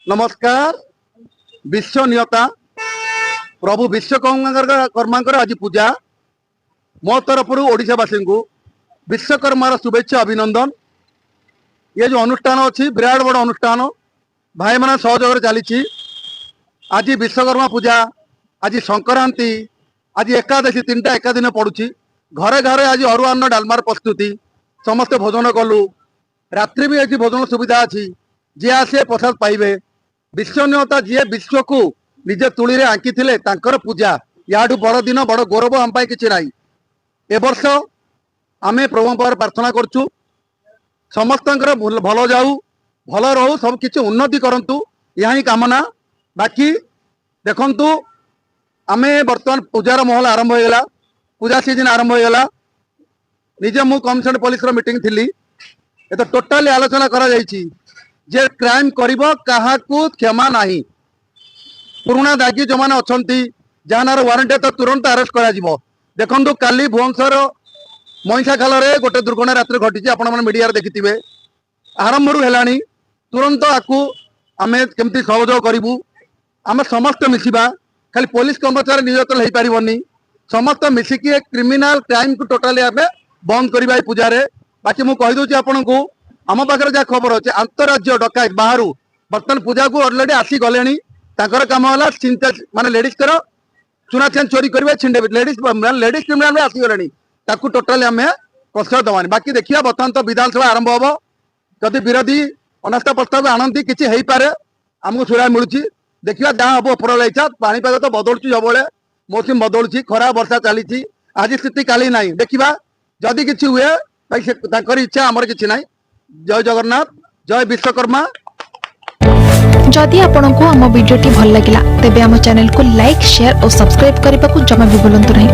नमस्कार। विश्व नियता प्रभु विश्वकर्मा आज पूजा मो तरफ ओडावासी को विश्वकर्मार शुभेच्छा अभिनंदन। ये जो अनुष्ठान अच्छी विराट बड़ अनुष्ठान भाई मान सहयोग चली। आज विश्वकर्मा पूजा, आज संक्रांति, आज एकादशी तीनटा एका दिन पड़ुची। घरे घरे आज अरुआन्न डालमार प्रस्तुति समस्ते भोजन कलु। रात्रि भी आज भोजन सुविधा अच्छी। जी आसे प्रसाद पाइबे। विश्वनियता जी विश्व को निजे तुली रे आंकी थिले तांकर पूजा याडू बड़ दिन बड़ गौरव आम किसी ना। ए वर्ष आमे प्रभु पावर प्रार्थना करचु समस्त भल जाऊ भल रहू सब किसी उन्नति करंतु यही कामना। बाकी देखंतु आमे वर्तमान पूजार महल आरंभ हो गला, पूजा सीजन आरंभ हो गला। निजे मु कमिशनरेट पुलिस मीटिंग थी तो टोटाली आलोचना करा जायछि जे क्राइम करिबो काहाकू क्षमा नाही। पुराना दागी जो मैंने अच्छा जहां वारंट तो तुरंत अरेस्ट करा जिवो। देखंतु काली भुवनेश्वर महिषा खाल गोटे दुर्घटना रात्रि घटी आपण मैंने मीडिया देखिथिबे। आरंभ है तुरंत आकू आमे केमती सहयोग करूँ। आम समस्त मिसिबा खाली पुलिस कर्मचारी नियोजित हो पारनी। समस्त मिसिकी क्रिमिनाल क्राइम को टोटाली आम बंद करवा पूजा। बाकी मुझे कहीदे आपन को आम पाखे जहाँ खबर अच्छे अंतरराज्य डकायत बाहर बर्तमान पूजा को अलरेडी आसी गले। काम है चिंता माने लेडीज कर चुना चेन चोरी करेंगे छिंडे लेडीज क्रिमिनाल आसीगले टोटाली आम प्रश्रय दबानी। बाकी देखिए बर्तमान तो विधानसभा आरंभ हम जदि विरोधी अनास्था प्रस्ताव आनती किसी हो पारे आमको सुविधा मिलूँ। देखिए जहाँ हम उपर इच्छा पानीपाग तो बदलुची सब मौसम बदलुची खरा वर्षा चली। आज स्थिति काली ना देखा जदि किसी हुए भाई इच्छा आमर किसी ना। जय जगन्नाथ, जय विश्वकर्मा। जदि आपंक आम भिडी भल लगा तेब आम चैनल को लाइक, शेयर और सब्सक्राइब करने को जमा भी भूलु नहीं।